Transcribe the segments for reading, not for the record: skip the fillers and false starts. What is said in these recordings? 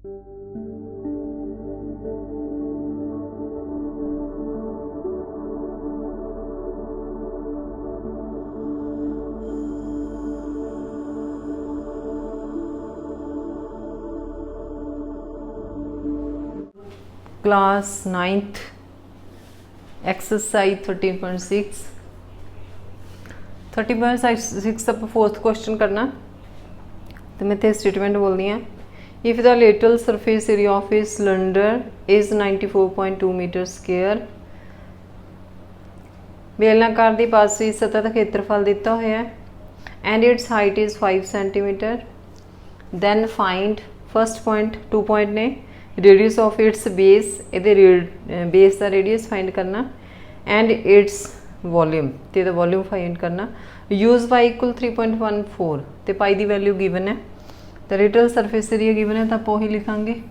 Class 9th exercise 13.6 30.6 ਆਪਾਂ fourth question करना तो मैं ते स्टेटमेंट बोलनी है if the lateral surface area of a cylinder is 94.2 metre square बेलनाकार ਦੀ ਪਾਸਵੀ ਸਤਹ ਦਾ ਖੇਤਰਫਲ ਦਿੱਤਾ ਹੋਇਆ ਹੈ and its height is 5 cm then find first point 2 point ने रेडियस ऑफ इट्स बेस ये बेस का रेडियस फाइंड करना एंड इट्स वॉल्यूम तो यदा वॉल्यूम फाइंड करना यूज पाई इक्वल 3.14 तो पाई की वैल्यू गिवन है तो लेटरल सरफेस एरिया गिवन है तो आप वही लिखांगे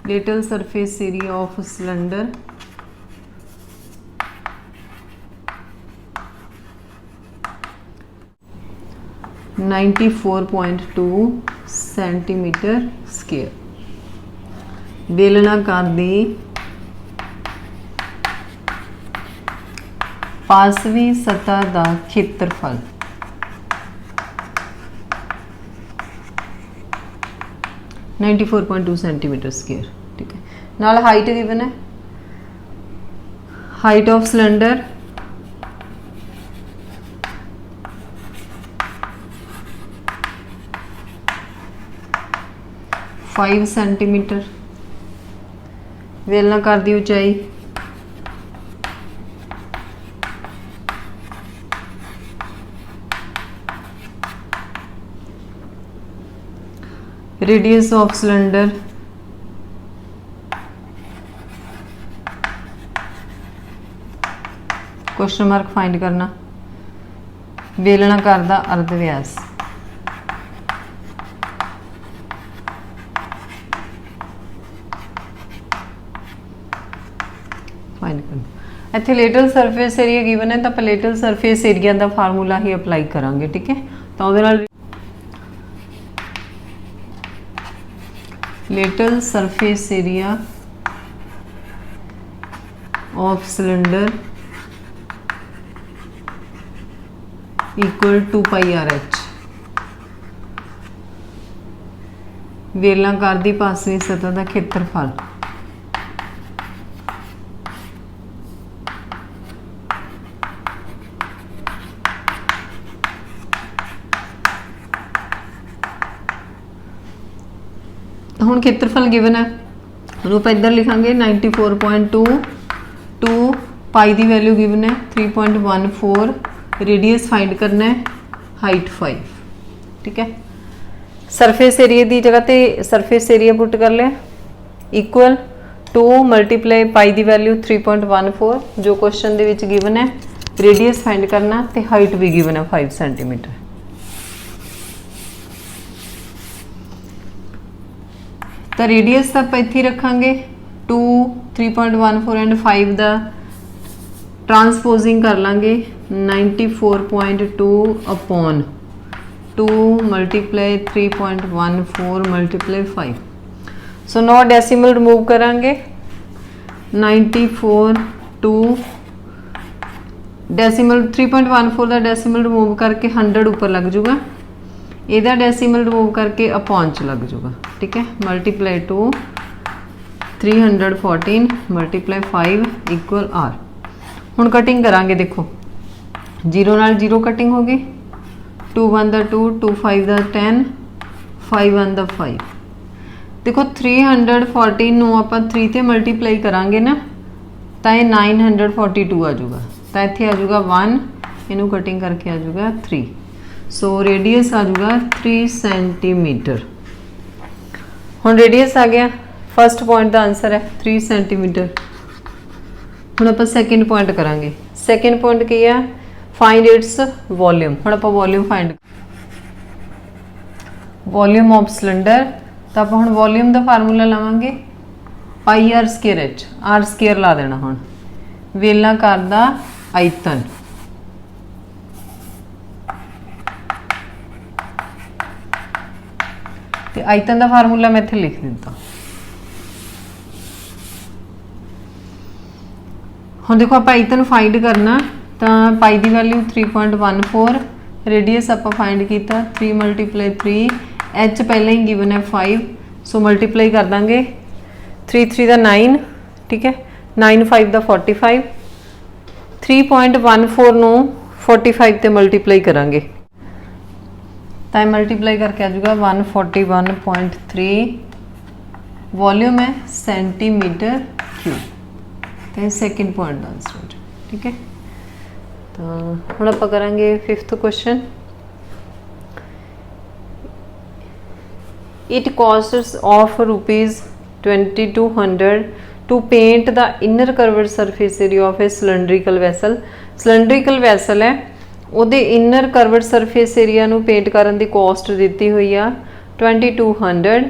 lateral surface area of cylinder 94.2 centimetre square बेलनाकार दी पासवी सतह का खेत्रफल 94.2 सेंटीमीटर स्क्वायर ठीक है नाल हाइट गिवन है हाइट ऑफ सिलेंडर 5 सेंटीमीटर बेलनाकार की ऊंचाई radius of cylinder question mark find करना बेलनाकार का अर्ध व्यास इत्थे लेटरल सरफेस एरिया गिवन है तो आप लेटरल सरफेस एरिया का फार्मूला ही अप्लाई करांगे ठीक है तो lateral surface area of cylinder equal to pi R H बेलनाकार की पासवी सतह का खेत्रफल हुण खेत्रफल गिवन है आप इधर लिखांगे 94.2 पाई की वैल्यू गिवन है 3.14 रेडियस फाइंड करना है हाइट 5 ठीक है सरफेस एरिया की जगह पे सरफेस एरिया पुट कर लिया इक्वल 2 मल्टीप्लाई पाई की वैल्यू 3.14 जो क्वेश्चन दे विच गिवन है रेडियस फाइंड करना तो हाइट भी गिवन है 5 सेंटीमीटर तो रेडियस तो आप इत्थे रखांगे 2 3.14 एंड 5 का ट्रांसपोजिंग कर लांगे 94.2 अपॉन 2 मल्टीप्लाई 3.14 मल्टीप्लाई 5 सो 9 डेसिमल रिमूव करांगे 94.2 डेसिमल 3.14 का डेसिमल रिमूव करके 100 ऊपर लग जूगा ਇਹਦਾ डेसिमल रिमूव करके अपॉन च लग जूगा ठीक है मल्टीप्लाई 2 314 मल्टीप्लाई 5 इक्वल आर हुण कटिंग करांगे देखो 0 नाल 0 कटिंग हो गई 2 1 दा 2 2 5 दा 10 5 1 दा 5 देखो 314 नूं आपां 3 ते मल्टीप्लाई करांगे ना तो ये 942 आ जाऊगा तो इत्थे आ जाऊगा 1 इनू कटिंग करके आ जाऊगा 3 सो रेडियस आ जाऊगा 3 सेंटीमीटर हुण रेडियस आ गया फर्स्ट पॉइंट का आंसर है 3 सेंटीमीटर हुण आपां सैकेंड पॉइंट करांगे सैकेंड पॉइंट की है फाइंड इट्स वॉल्यूम हुण आपां volume find volume of cylinder तो आपां हुण वॉल्यूम का फार्मूला लावांगे pi are square h r square ला देना हुण बेलनाकार दा आयतन तो आयतन का फार्मूला मैं इत्थे लिख दिता। हुण देखो आप आयतन फाइंड करना, तो पाई की वैल्यू 3.14, रेडियस आप फाइंड किया 3 × 3, एच पहले ही गिवन है 5, सो मल्टीप्लाई कर देंगे 3 3 का 9, ठीक है, 9 5 का 45, 3.14 नू 45 ते मल्टीप्लाई करांगे तो मल्टीप्लाई करके आ जाएगा 141.3, वॉल्यूम है सेंटीमीटर क्यूब। तो सैकेंड पॉइंट का आंसर हो जाए, ठीक है। तो हम आप करेंगे 5th question. It costs of ₹2200 to paint the inner curved surface area of a cylindrical vessel. Cylindrical vessel है, ਉਹਦੇ इनर कर्व्ड सरफेस एरिया ਨੂੰ पेंट ਕਰਨ ਦੀ कॉस्ट ਦਿੱਤੀ ਹੋਈ ਆ 2200।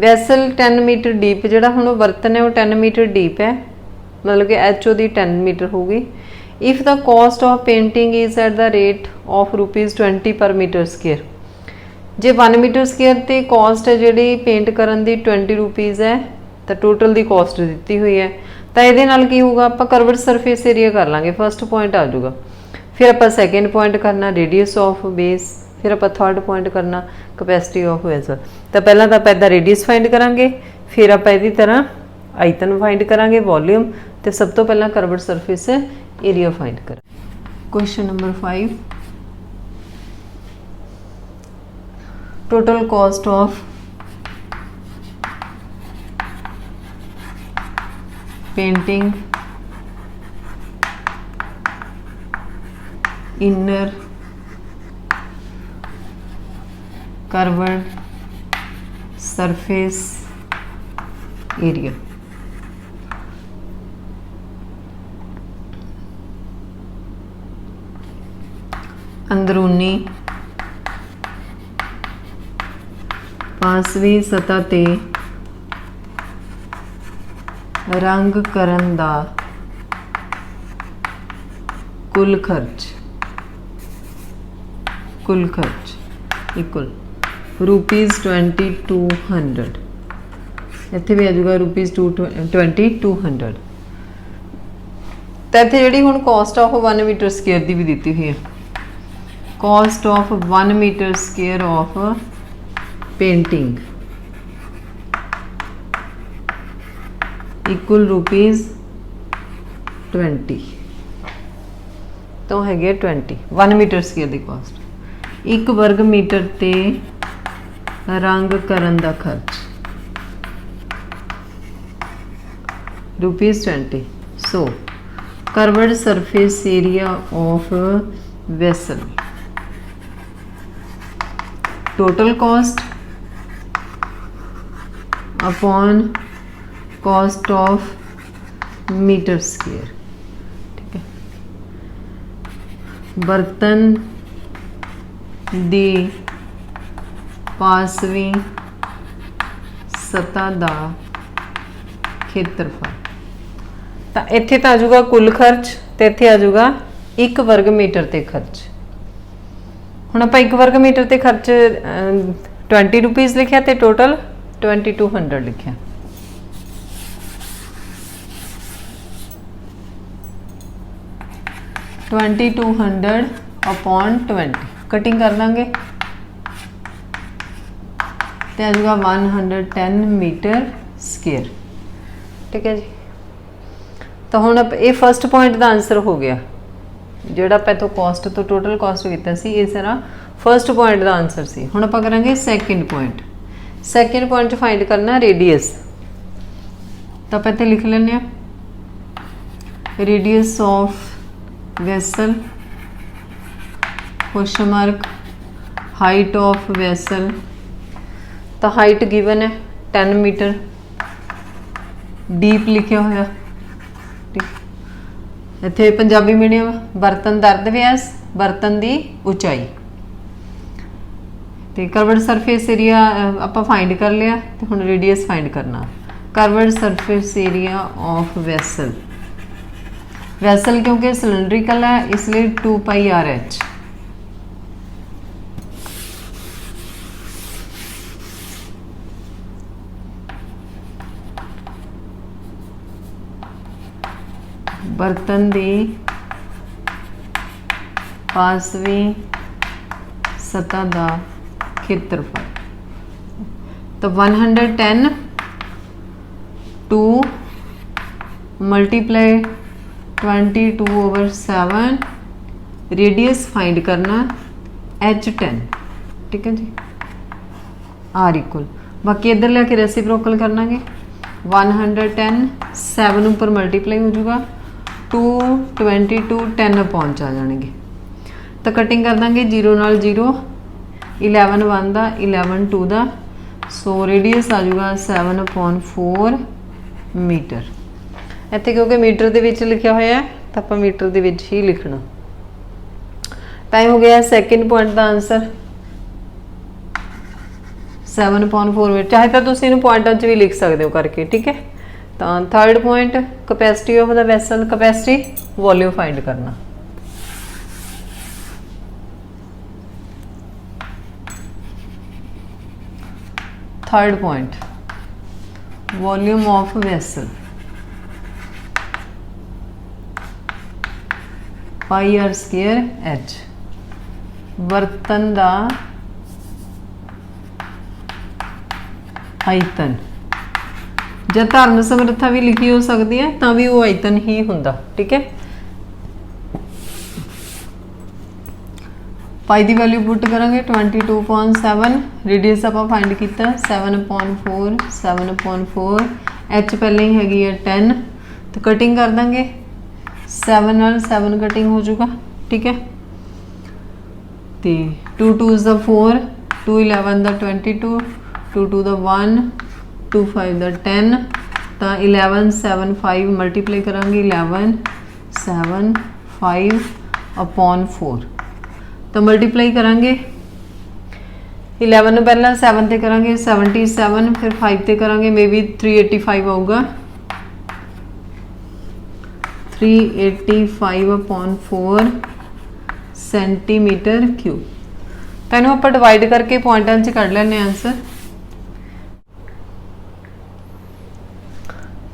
वैसल 10 मीटर डीप ਜਿਹੜਾ ਹੁਣ ਉਹ ਬਰਤਨ ਹੈ ਉਹ 10 मीटर डीप है, मतलब कि एच ਉਹਦੀ 10 मीटर होगी। If the cost of painting is at the rate of ₹20 पर मीटर स्क्वेयर। जे 1 मीटर स्क्वेयर ਤੇ कॉस्ट है ਜਿਹੜੀ पेंट ਕਰਨ ਦੀ 20 रुपीज़ है, तो टोटल की कॉस्ट दी हुई है। तो ये की होगा, आप कर्व्ड सरफेस एरिया कर लाँगे, फर्स्ट पॉइंट आ जाऊगा। फिर आप सैकेंड पॉइंट करना रेडियस ऑफ बेस, फिर आप थर्ड पॉइंट करना कैपेसिटी ऑफ वैसल। तो पहला तो आप इदा रेडियस फाइंड करांगे, फिर आप इसी तरह आयतन फाइंड करांगे, वॉल्यूम, तो सब तो पहला कर्व्ड सरफेस एरिया फाइंड करें। Question number 5, total cost of painting inner curved surface area. अंदरूनी पासवी सतह ते रंग करन दा कुल खर्च इक्वल ₹2200। इत्थे भी आ जाएगा ₹2200। तो इत्थे जिहड़ी हुण कॉस्ट ऑफ 1 मीटर स्क्वेयर की भी दी हुई है, cost of 1 metre square of painting equal ₹20। तो है 20 1 मीटर स्क्वेयर की कॉस्ट। 1 वर्ग मीटर ते रंग करन दा खर्च ₹20। So curved surface area of vessel, total cost upon cost of metre square, ठीक है। बर्तन दी पासवी सतह का खेत्रफल। तो इत्थे तो आ जाऊगा कुल खर्च, तो इत्थे आ जाऊगा 1 वर्ग मीटर ते खर्च। हुण आपां 1 वर्ग मीटर ते खर्च 20 रुपीज़ लिखिया, तो टोटल 2200 लिखिया। $2200 अपॉन 20 कटिंग कर देंगे, तो आ जाएगा 110 मीटर स्क्वेयर, ठीक है जी। तो हुण ये फर्स्ट पॉइंट का आंसर हो गया, जोड़ा आप इतों कॉस्ट तो टोटल कॉस्ट किया सी, इस तरह फर्स्ट पॉइंट का आंसर सी। हुण आपां करांगे second point. Second point find करना रेडियस, तो आप इत्थे लिख लैंदे आ radius of vessel question mark height of vessel. तो हाइट गिवन है 10 मीटर, डीप लिखा होया, ठीक। इत्थे पंजाबी मीडियम बर्तन दा अर्ध व्यास, बर्तन की उचाई। तो कर्व्ड सरफेस एरिया आपां फाइंड कर लिया, तो हुण रेडियस फाइंड करना। Curved surface area of vessel, vessel क्योंकि सिलेंड्रिकल है इसलिए 2πRh। बर्तन की पासवी सतह का खेत्रफल। तो 110 टू मल्टीप्लाई 22/7 रेडियस फाइंड करना H10, ठीक है जी, R इक्वल। बाकी इधर लेके रेसिप्रोकल करना 110 7 उपर मल्टीप्लाई हो जाऊगा 222 10 आ जाएंगे। तो कटिंग कर देंगे 0 नाल 0, 11 1 का 11 2 का, सो रेडियस आ जाऊगा 7/4 मीटर। इत्थे क्योंकि मीटर के विच लिखा हुआ है तो आप मीटर के विच ही लिखना। टाइम हो गया सैकेंड पॉइंट का आंसर 7/4 मीटर। चाहे तो तुम इन्हू पॉइंटों भी लिख सकते हो करके, ठीक है। तो third point capacity of the vessel, capacity volume find करना। Third point volume of vessel πr² H, बर्तन का आयतन। जब धर्म समर्था भी लिखी हो सकती है तो भी वो आयतन ही होंदा, ठीक है। पाई की वैल्यू पुट करेंगे 22.7, रेडियस आप फाइंड किया 7/4 H पहले ही हैगी है 10। तो कटिंग कर देंगे 7 नाल 7 कटिंग हो जाऊगा, ठीक है। तो 2 2s 4, 2 11 22, 2 2 1, 2 5 10। तो 11 7 5 मल्टीप्लाई करांगे 11 7 5/4। तो मल्टीप्लाई करांगे 11 पहला 7 ते करांगे 77, फिर 5 ते करांगे मे बी 385 आऊगा, 385/4 सेंटीमीटर क्यूब। तो इन्हू आप डिवाइड करके पॉइंटां च कढ़ लेने आंसर।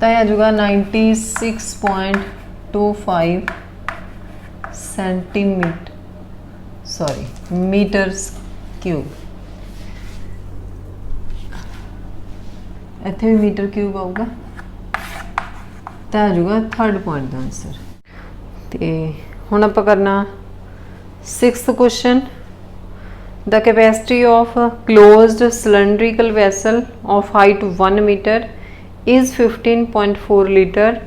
तो यह आ जाएगा 96.25 सेंटीमीटर, सॉरी मीटर्स क्यूब। इत्थे भी मीटर क्यूब आऊगा। तो आ जाएगा थर्ड पॉइंट का आंसर। तो हुण आपां करना 6th question. The capacity of closed cylindrical vessel of height 1 metre is 15.4 litre.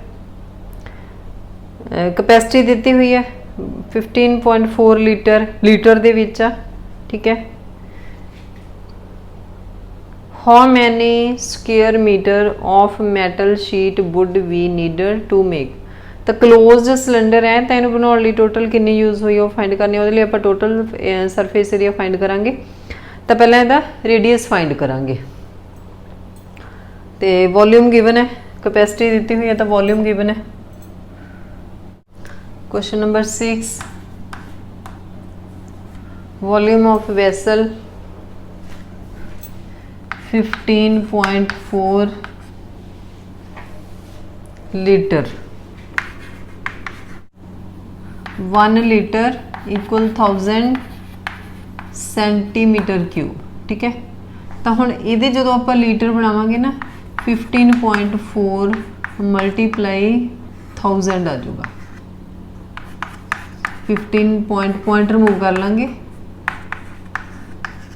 Capacity दी हुई है 15.4 लीटर दे विच आ, ठीक है। How many square metre of metal sheet would we needed to make. तो क्लोज्ड सिलेंडर है तो इन्हू बनाने लिए टोटल कितनी यूज़ हुई वो फाइंड करनी। वो लिए आप टोटल सरफेस एरिया फाइंड करांगे। तो पहले इसका रेडियस फाइंड करांगे। तो वॉल्यूम गिवन है, कैपेसिटी दी हुई है तो वॉल्यूम गिवन है। Question number 6, volume of vessel 15.4 litre. 1 litre equal 1000 centimetre cube, ठीक है। तो हुण इहदे जदों आपां लीटर बनावांगे ना 15.4 मल्टीप्लाई 1000 आ जाऊगा। 15 पॉइंट रिमूव कर लांगे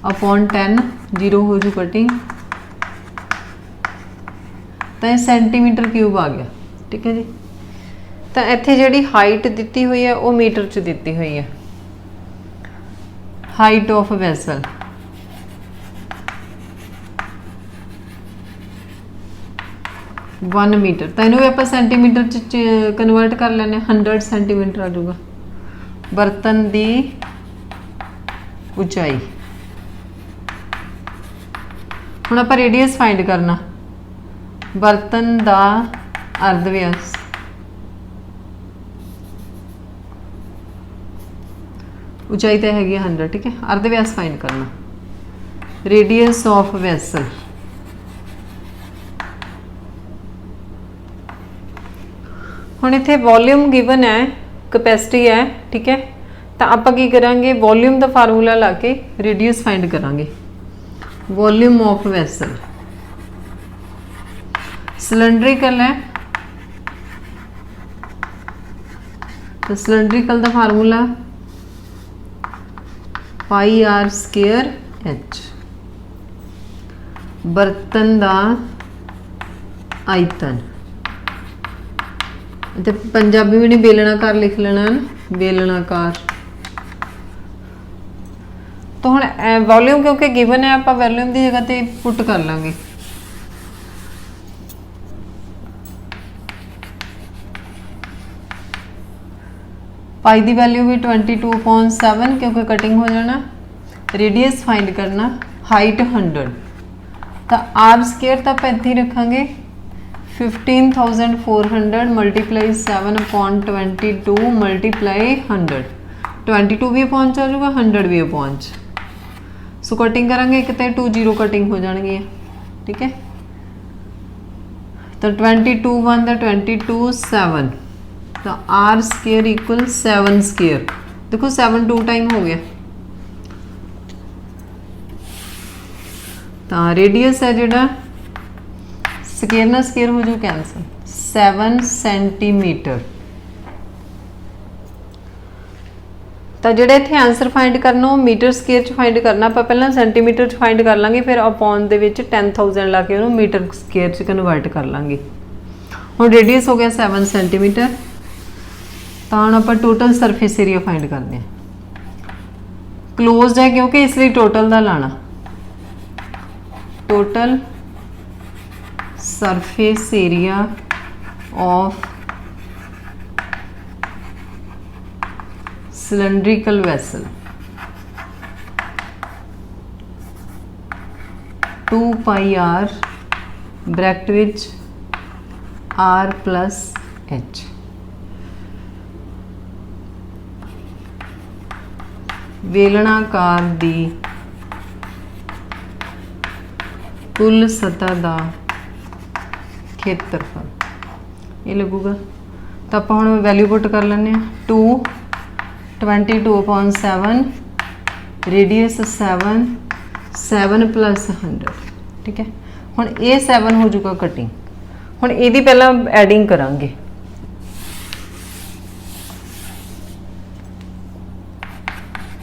अपॉन 10, 0 हो जू कटिंग। तो ये सेंटीमीटर क्यूब आ गया, ठीक है जी। तो इत्थे जिहड़ी हाइट दी हुई है वो मीटर च दी हुई है। Height of vessel one metre, तो इन्हू आप सेंटीमीटर कन्वर्ट कर लेने 100 सेंटीमीटर आ जाऊगा। बर्तन की उचाई, हुण आप रेडियस फाइंड करना। बर्तन का अर्ध व्यास, ऊंचाई तो हैगी 100, ठीक है। अर्ध व्यास फाइंड करना। रेडियस ऑफ वैसल हुण इत्थे वॉल्यूम गिवन है, कैपेसिटी है, ठीक है। तो आपां की करांगे, वॉल्यूम का फार्मूला ला के रेडियस फाइंड करांगे। वॉल्यूम ऑफ वैसल सिलेंड्रिकल है, तो सिलेंड्रिकल का formula pi are square H. बर्तन का आयतन, तो पंजाबी में नहीं बेलनाकार लिख लेना ना, बेलनाकार। तो हुण वॉल्यूम क्योंकि गिवन है, आप वॉल्यूम की जगह ते पुट कर लांगे। पाई की वैल्यू भी 22/7 क्योंकि कटिंग हो जाना। रेडियस फाइंड करना, हाइट 100, तो आर स्केयर तो आप इत्थे ही रखांगे 15,400 मल्टीप्लाई 7/22 मल्टीप्लाई 100। 22 भी पहुँच आ जाऊगा, 100 भी पहुँच। सो कटिंग करांगे, एक तो 2 0 कटिंग हो जाएगी, ठीक है। तो 22 1 22 7, तो आर स्केयर इक्वल 7 स्केयर। देखो 7 2 टाइम हो गया। तो रेडियस है जोड़ा, स्केयर ना स्केयर हो जाओ कैंसल, 7 सेंटीमीटर। तो जो इतने आंसर फाइंड करना वो मीटर स्केयर च फाइंड करना। आप पहला सेंटीमीटर च फाइंड कर लाँगे, फिर अपॉन दे विच 10,000 ला के उन्होंने मीटर स्केयर च कन्वर्ट कर लाँगे। हुण रेडियस हो गया 7 सेंटीमीटर। तो हम आप टोटल सरफेस एरिया फाइंड करते हैं। क्लोज्ड है क्योंकि इसलिए टोटल का लाना, total surface area of cylindrical vessel 2 pi r bracket विच आर प्लस एच। वेलनाकार दी कुल सतह का खेत्रफल ये लगूगा। तो आप हम वैल्यू पुट कर लें 2 22/7 रेडियस 7 7 प्लस 100, ठीक है। हुण ये 7 हो जाऊगा कटिंग। हुण इहदी पहला एडिंग करांगे,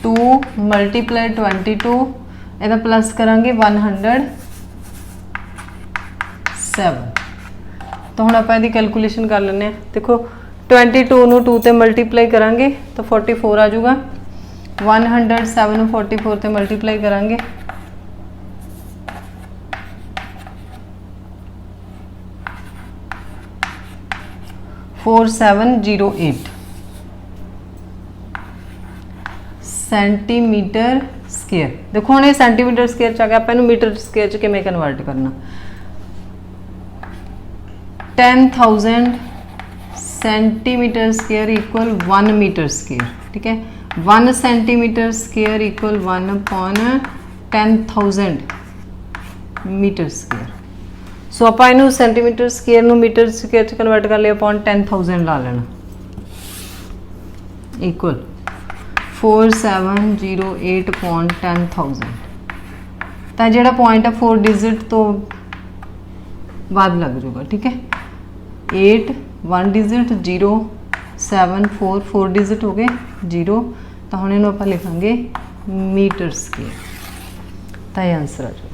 टू मल्टीप्लाई 22 ਇਹਦਾ प्लस करांगे 107। तो हुण आपां इहदी कैलकुलेशन कर लैंदे हां। देखो 22 ਨੂੰ 2 ਤੇ मल्टीप्लाई करांगे तो 44 आ जाऊगा। 107 ਨੂੰ 44 ਤੇ मल्टीप्लाई करांगे (4708) सेंटीमीटर स्केयर। देखो हम सेंटीमीटर स्केयर च आ गया, आप मीटर स्केयर च किवें कन्वर्ट करना। 10,000 centimetre square equal 1 metre square, ठीक है। 1 centimetre square equal 1/10,000 metre square. So आप इनू सेंटीमीटर स्केयर नू मीटर स्केयर च कन्वर्ट कर लिया, अपॉन 10,000 ला लेना, इक्वल 4708/10,000। तो जो पॉइंट है 4 डिजिट तो बाद लग जाऊगा, ठीक है। 8 1 डिजिट 0 7 4 डिजिट हो गए 0। तो हम इन्हों आप लिखांगे मीटर स्केयर। तो यह आंसर आ जाएगा।